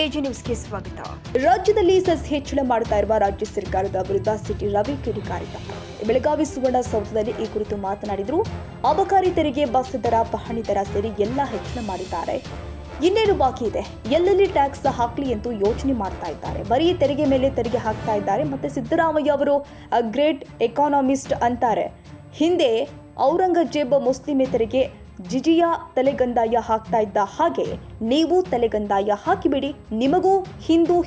AG ನ್ಯೂಸ್ಗೆ ಸ್ವಾಗತ. ರಾಜ್ಯದಲ್ಲಿ ಸೆಸ್ ಹೆಚ್ಚಳ ಮಾಡುತ್ತಾ ಇರುವ ರಾಜ್ಯ ಸರ್ಕಾರದ ವಿರುದ್ಧ ಸಿಟಿ ರವಿ ಕಿಡಿಕಾರಿದ್ದಾರೆ. ಬೆಳಗಾವಿ ಸುವರ್ಣಸೌಧದಲ್ಲಿ ಈ ಕುರಿತು ಮಾತನಾಡಿದರು. ಅಬಕಾರಿ ತೆರಿಗೆ, ಬಸ್ ದರ, ಪಹಣಿ ದರ ಸೇರಿ ಎಲ್ಲ ಹೆಚ್ಚಳ ಮಾಡಿದ್ದಾರೆ. ಇನ್ನೇನು ಬಾಕಿ ಇದೆ, ಎಲ್ಲೆಲ್ಲಿ ಟ್ಯಾಕ್ಸ್ ಹಾಕ್ಲಿ ಎಂದು ಯೋಚನೆ ಮಾಡ್ತಾ ಇದ್ದಾರೆ. ಬರೀ ತೆರಿಗೆ ಮೇಲೆ ತೆರಿಗೆ ಹಾಕ್ತಾ ಇದ್ದಾರೆ. ಮತ್ತೆ ಸಿದ್ದರಾಮಯ್ಯ ಅವರು ಗ್ರೇಟ್ ಎಕಾನಮಿಸ್ಟ್ ಅಂತಾರೆ. ಹಿಂದೆ ಔರಂಗಜೇಬ್ ಮುಸ್ಲಿಮೇತರಿಗೆ ಜಿಜಿಯಾ ತಲೆಗಂದಾಯ ಹಾಕ್ತಾ ಇದ್ದ ಹಾಗೆ ನೀವು ತಲೆಗಂದಾಯ ಹಾಕಿಬಿಡಿ, ನಿಮಗೂ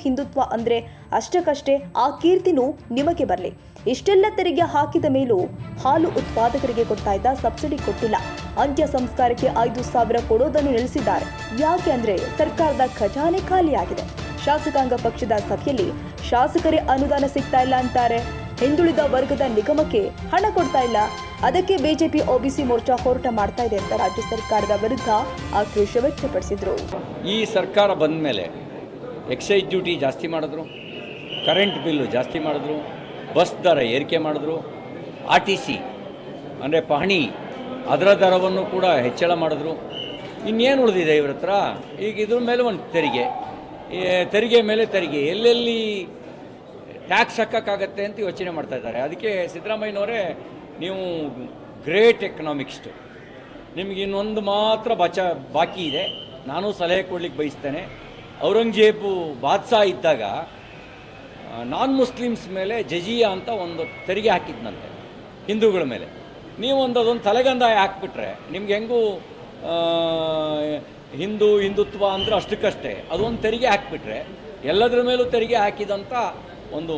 ಹಿಂದುತ್ವ ಅಂದ್ರೆ ಅಷ್ಟಕ್ಕಷ್ಟೇ, ಆ ಕೀರ್ತಿನೂ ನಿಮಗೆ ಬರಲಿ. ಇಷ್ಟೆಲ್ಲ ತೆರಿಗೆ ಹಾಕಿದ ಮೇಲೂ ಹಾಲು ಉತ್ಪಾದಕರಿಗೆ ಕೊಡ್ತಾ ಇದ್ದ ಸಬ್ಸಿಡಿ ಕೊಟ್ಟಿಲ್ಲ. ಅಂತ್ಯ ಸಂಸ್ಕಾರಕ್ಕೆ 5,000 ಕೊಡೋದನ್ನು ನಿಲ್ಲಿಸಿದ್ದಾರೆ. ಯಾಕೆ ಅಂದ್ರೆ ಸರ್ಕಾರದ ಖಜಾನೆ ಖಾಲಿಯಾಗಿದೆ. ಶಾಸಕಾಂಗ ಪಕ್ಷದ ಸಭೆಯಲ್ಲಿ ಶಾಸಕರೇ ಅನುದಾನ ಸಿಗ್ತಾ ಇಲ್ಲ ಅಂತಾರೆ. ಹಿಂದುಳಿದ ವರ್ಗದ ನಿಗಮಕ್ಕೆ ಹಣ ಕೊಡ್ತಾ ಇಲ್ಲ. ಅದಕ್ಕೆ ಬಿಜೆಪಿ ಒಬಿಸಿ ಮೋರ್ಚಾ ಹೋರಾಟ ಮಾಡ್ತಾ ಇದೆ ಅಂತ ರಾಜ್ಯ ಸರ್ಕಾರದ ವಿರುದ್ಧ ಆಕ್ರೋಶ ವ್ಯಕ್ತಪಡಿಸಿದ್ರು. ಈ ಸರ್ಕಾರ ಬಂದ ಮೇಲೆ ಎಕ್ಸೈಸ್ ಡ್ಯೂಟಿ ಜಾಸ್ತಿ ಮಾಡಿದ್ರು, ಕರೆಂಟ್ ಬಿಲ್ಲು ಜಾಸ್ತಿ ಮಾಡಿದ್ರು, ಬಸ್ ದರ ಏರಿಕೆ ಮಾಡಿದ್ರು, RTC ಅಂದರೆ ಪಹಣಿ ಅದರ ದರವನ್ನು ಕೂಡ ಹೆಚ್ಚಳ ಮಾಡಿದ್ರು. ಇನ್ನೇನು ಉಳಿದಿದೆ ಇವ್ರ ಹತ್ರ? ಈಗ ಇದ್ರ ಮೇಲೆ ಒಂದು ತೆರಿಗೆ ಮೇಲೆ ತೆರಿಗೆ, ಎಲ್ಲೆಲ್ಲಿ ಟ್ಯಾಕ್ಸ್ ಹಾಕೋಕ್ಕಾಗತ್ತೆ ಅಂತ ಯೋಚನೆ ಮಾಡ್ತಾ ಇದ್ದಾರೆ. ಅದಕ್ಕೆ ಸಿದ್ದರಾಮಯ್ಯನವರೇ, ನೀವು ಗ್ರೇಟ್ ಎಕನಾಮಿಕ್ಸ್ಟು, ನಿಮಗೆ ಇನ್ನೊಂದು ಮಾತ್ರ ಬಾಕಿ ಇದೆ. ನಾನು ಸಲಹೆ ಕೊಡ್ಲಿಕ್ಕೆ ಬಯಸ್ತೇನೆ. ಔರಂಗಜೇಬು ಬಾದ್ಶಾ ಇದ್ದಾಗ ನಾನ್ ಮುಸ್ಲಿಮ್ಸ್ ಮೇಲೆ ಜಜಿಯಾ ಅಂತ ಒಂದು ತೆರಿಗೆ ಹಾಕಿದ್ನಂತೆ, ಹಿಂದೂಗಳ ಮೇಲೆ. ನೀವು ಅದೊಂದು ತಲೆಗಂದಾಯ ಹಾಕ್ಬಿಟ್ರೆ ನಿಮ್ಗೆ ಹೆಂಗೂ ಹಿಂದುತ್ವ ಅಂದರೆ ಅಷ್ಟಕ್ಕಷ್ಟೇ, ಅದೊಂದು ತೆರಿಗೆ ಹಾಕಿಬಿಟ್ರೆ ಎಲ್ಲದರ ಮೇಲೂ ತೆರಿಗೆ ಹಾಕಿದಂಥ ಒಂದು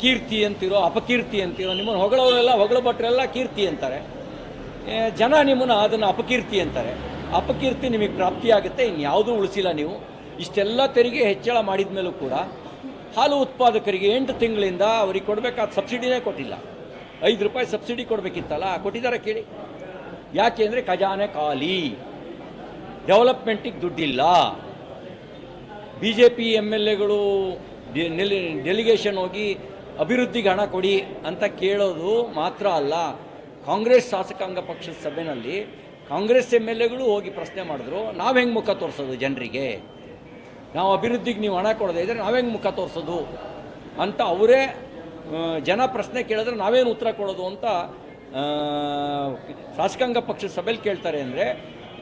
ಕೀರ್ತಿ ಅಂತಿರೋ ಅಪಕೀರ್ತಿ ಅಂತಿರೋ, ನಿಮ್ಮನ್ನು ಹೊಗಳವರೆಲ್ಲ ಹೊಗಳಭಟ್ರೆಲ್ಲ ಕೀರ್ತಿ ಅಂತಾರೆ, ಜನ ನಿಮ್ಮನ್ನು ಅದನ್ನು ಅಪಕೀರ್ತಿ ಅಂತಾರೆ. ಅಪಕೀರ್ತಿ ನಿಮಗೆ ಪ್ರಾಪ್ತಿಯಾಗುತ್ತೆ, ಇನ್ಯಾವುದೂ ಉಳಿಸಿಲ್ಲ ನೀವು. ಇಷ್ಟೆಲ್ಲ ತೆರಿಗೆ ಹೆಚ್ಚಳ ಮಾಡಿದ ಮೇಲೂ ಕೂಡ ಹಾಲು ಉತ್ಪಾದಕರಿಗೆ 8 ತಿಂಗಳಿಂದ ಅವ್ರಿಗೆ ಕೊಡಬೇಕಾದ ಸಬ್ಸಿಡಿನೇ ಕೊಟ್ಟಿಲ್ಲ. 5 ರೂಪಾಯಿ ಸಬ್ಸಿಡಿ ಕೊಡಬೇಕಿತ್ತಲ್ಲ, ಕೊಟ್ಟಿದ್ದಾರೆ ಕೇಳಿ. ಯಾಕೆ ಅಂದರೆ ಖಜಾನೆ ಖಾಲಿ, ಡೆವಲಪ್ಮೆಂಟಿಗೆ ದುಡ್ಡಿಲ್ಲ. BJP MLAಗಳು ಡೆಲಿಗೇಷನ್ ಹೋಗಿ ಅಭಿವೃದ್ಧಿಗೆ ಹಣ ಕೊಡಿ ಅಂತ ಕೇಳೋದು ಮಾತ್ರ ಅಲ್ಲ, ಕಾಂಗ್ರೆಸ್ ಶಾಸಕಾಂಗ ಪಕ್ಷದ ಸಭೆಯಲ್ಲಿ ಕಾಂಗ್ರೆಸ್ MLAಗಳು ಹೋಗಿ ಪ್ರಶ್ನೆ ಮಾಡಿದ್ರು, ನಾವು ಹೆಂಗೆ ಮುಖ ತೋರಿಸೋದು ಜನರಿಗೆ? ನಾವು ಅಭಿವೃದ್ಧಿಗೆ ನೀವು ಹಣ ಕೊಡದೇ ಇದ್ದರೆ ನಾವೆಂಗೆ ಮುಖ ತೋರಿಸೋದು ಅಂತ ಅವರೇ ಜನ ಪ್ರಶ್ನೆ ಕೇಳಿದ್ರೆ ನಾವೇನು ಉತ್ತರ ಕೊಡೋದು ಅಂತ ಶಾಸಕಾಂಗ ಪಕ್ಷದ ಸಭೆಯಲ್ಲಿ ಕೇಳ್ತಾರೆ. ಅಂದರೆ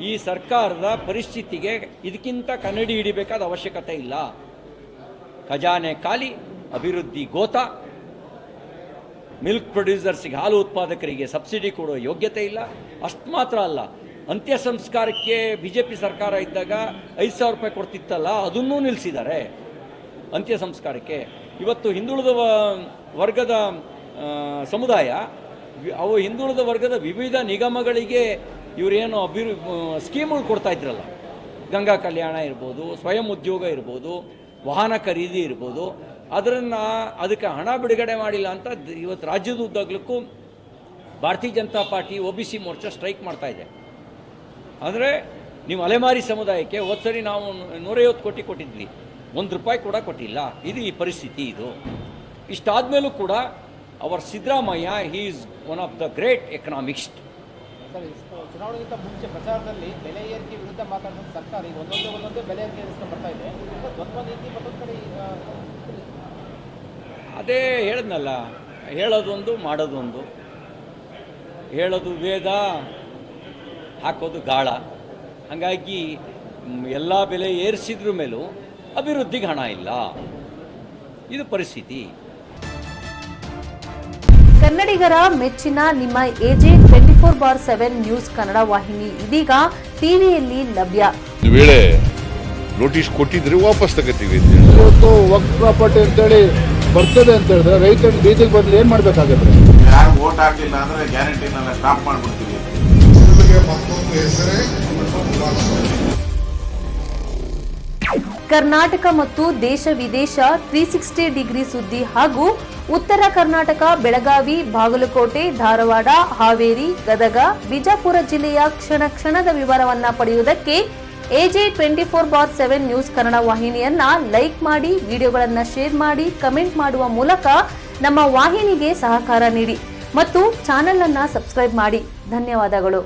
ಈ ಸರ್ಕಾರದ ಪರಿಸ್ಥಿತಿಗೆ ಇದಕ್ಕಿಂತ ಕನ್ನಡಿ ಹಿಡಿಬೇಕಾದ ಅವಶ್ಯಕತೆ ಇಲ್ಲ. ಖಜಾನೆ ಖಾಲಿ, ಅಭಿವೃದ್ಧಿ ಗೋತ, ಮಿಲ್ಕ್ ಪ್ರೊಡ್ಯೂಸರ್ಸಿಗೆ, ಹಾಲು ಉತ್ಪಾದಕರಿಗೆ ಸಬ್ಸಿಡಿ ಕೊಡೋ ಯೋಗ್ಯತೆ ಇಲ್ಲ. ಅಷ್ಟು ಮಾತ್ರ ಅಲ್ಲ, ಅಂತ್ಯ ಸಂಸ್ಕಾರಕ್ಕೆ BJP ಸರ್ಕಾರ ಇದ್ದಾಗ 5,000 ರೂಪಾಯಿ ಕೊಡ್ತಿತ್ತಲ್ಲ, ಅದನ್ನೂ ನಿಲ್ಲಿಸಿದ್ದಾರೆ ಅಂತ್ಯ ಸಂಸ್ಕಾರಕ್ಕೆ. ಇವತ್ತು ಹಿಂದುಳಿದ ವರ್ಗದ ಸಮುದಾಯ, ಅವು ಹಿಂದುಳಿದ ವರ್ಗದ ವಿವಿಧ ನಿಗಮಗಳಿಗೆ ಇವರೇನು ಸ್ಕೀಮ್ಗಳು ಕೊಡ್ತಾ ಇದ್ರಲ್ಲ, ಗಂಗಾ ಕಲ್ಯಾಣ ಇರ್ಬೋದು, ಸ್ವಯಂ ಉದ್ಯೋಗ ಇರ್ಬೋದು, ವಾಹನ ಖರೀದಿ ಇರ್ಬೋದು, ಅದಕ್ಕೆ ಹಣ ಬಿಡುಗಡೆ ಮಾಡಿಲ್ಲ ಅಂತ ಇವತ್ತು ರಾಜ್ಯದ ಉದ್ದಗಲಕ್ಕೂ ಭಾರತೀಯ Janata party OBC Morcha strike ಮಾಡ್ತಾ ಇದೆ. ಅಂದರೆ ನೀವು ಅಲೆಮಾರಿ ಸಮುದಾಯಕ್ಕೆ ಹೋದ್ಸರಿ ನಾವು 150 ಕೋಟಿ ಕೊಟ್ಟಿದ್ವಿ, 1 ರೂಪಾಯಿ ಕೂಡ ಕೊಟ್ಟಿಲ್ಲ. ಇದು ಈ ಪರಿಸ್ಥಿತಿ. ಇದು ಇಷ್ಟಾದಮೇಲೂ ಕೂಡ our Siddaramaiah, he is one of the great economist. ಚುನಾವಣೆಗಿಂತ ಮುಂಚೆ ಪ್ರಚಾರದಲ್ಲಿ ಬೆಲೆ ಏರಿಕೆ ವಿರುದ್ಧ ಮಾತಾಡಿದ ಸರ್ಕಾರ ಈಗ ಒಂದೊಂದೇ ಬೆಲೆ ಏರಿಕೆ ಏರಿಸ್ಕೊಂಡು ಬರ್ತಾ ಇದೆ. ಒಂದು ನೀತಿ ಮತ್ತೊಂದು ಕಡೆ ಅದೇ ಹೇಳಿದ್ನಲ್ಲ, ಹೇಳೋದೊಂದು ಮಾಡೋದೊಂದು. ಹೇಳೋದು ವೇದ, ಹಾಕೋದು ಗಾಳ. ಹಾಗಾಗಿ ಎಲ್ಲ ಬೆಲೆ ಏರಿಸಿದ್ರ ಮೇಲೂ ಅಭಿವೃದ್ಧಿಗೆ ಹಣ ಇಲ್ಲ. ಇದು ಪರಿಸ್ಥಿತಿ. ಕನ್ನಡಿಗರ ಮೆಚ್ಚಿನ ನಿಮ್ಮ AJ 24/7 ನ್ಯೂಸ್ ಕನ್ನಡ ವಾಹಿನಿ ಇದೀಗ ಟಿವಿಯಲ್ಲಿ ಲಭ್ಯ. ಒಂದು ವೇಳೆ ನೋಟಿಸ್ ಕೊಟ್ಟಿದ್ರೆ ವಾಪಸ್ ತಗೋತೀವಿ. ಇವತ್ತು ವಕ್ಫ್ ಪ್ರಾಪರ್ಟಿ ಅಂತೇಳಿ ಬರ್ತದೆ ಅಂತ ಹೇಳಿದ್ರೆ ರೈತರ ಬೀದಿಗೆ ಬದಲು ಏನ್ ಮಾಡ್ಬೇಕಾಗತ್ತೆ? ಯಾರು ವೋಟ್ ಹಾಕಲಿಲ್ಲ ಅಂದ್ರೆ ಗ್ಯಾರಂಟಿನೆಲ್ಲ ಸ್ಟಾಪ್ ಮಾಡ್ಬಿಡ್ತೀವಿ. ಕರ್ನಾಟಕ ಮತ್ತು ದೇಶ ವಿದೇಶ 360 ಡಿಗ್ರಿ ಸುದ್ದಿ ಹಾಗೂ ಉತ್ತರ ಕರ್ನಾಟಕ, ಬೆಳಗಾವಿ, ಬಾಗಲಕೋಟೆ, ಧಾರವಾಡ, ಹಾವೇರಿ, ಗದಗ, ಬಿಜಾಪುರ ಜಿಲ್ಲೆಯ ಕ್ಷಣದ ವಿವರವನ್ನ ಪಡೆಯುವುದಕ್ಕೆ AJ 24/7 ನ್ಯೂಸ್ ಕನ್ನಡ ವಾಹಿನಿಯನ್ನ ಲೈಕ್ ಮಾಡಿ, ವಿಡಿಯೋಗಳನ್ನ ಶೇರ್ ಮಾಡಿ, ಕಮೆಂಟ್ ಮಾಡುವ ಮೂಲಕ ನಮ್ಮ ವಾಹಿನಿಗೆ ಸಹಕಾರ ನೀಡಿ ಮತ್ತು ಚಾನೆಲ್ ಅನ್ನ ಸಬ್ಸ್ಕ್ರೈಬ್ ಮಾಡಿ. ಧನ್ಯವಾದಗಳು.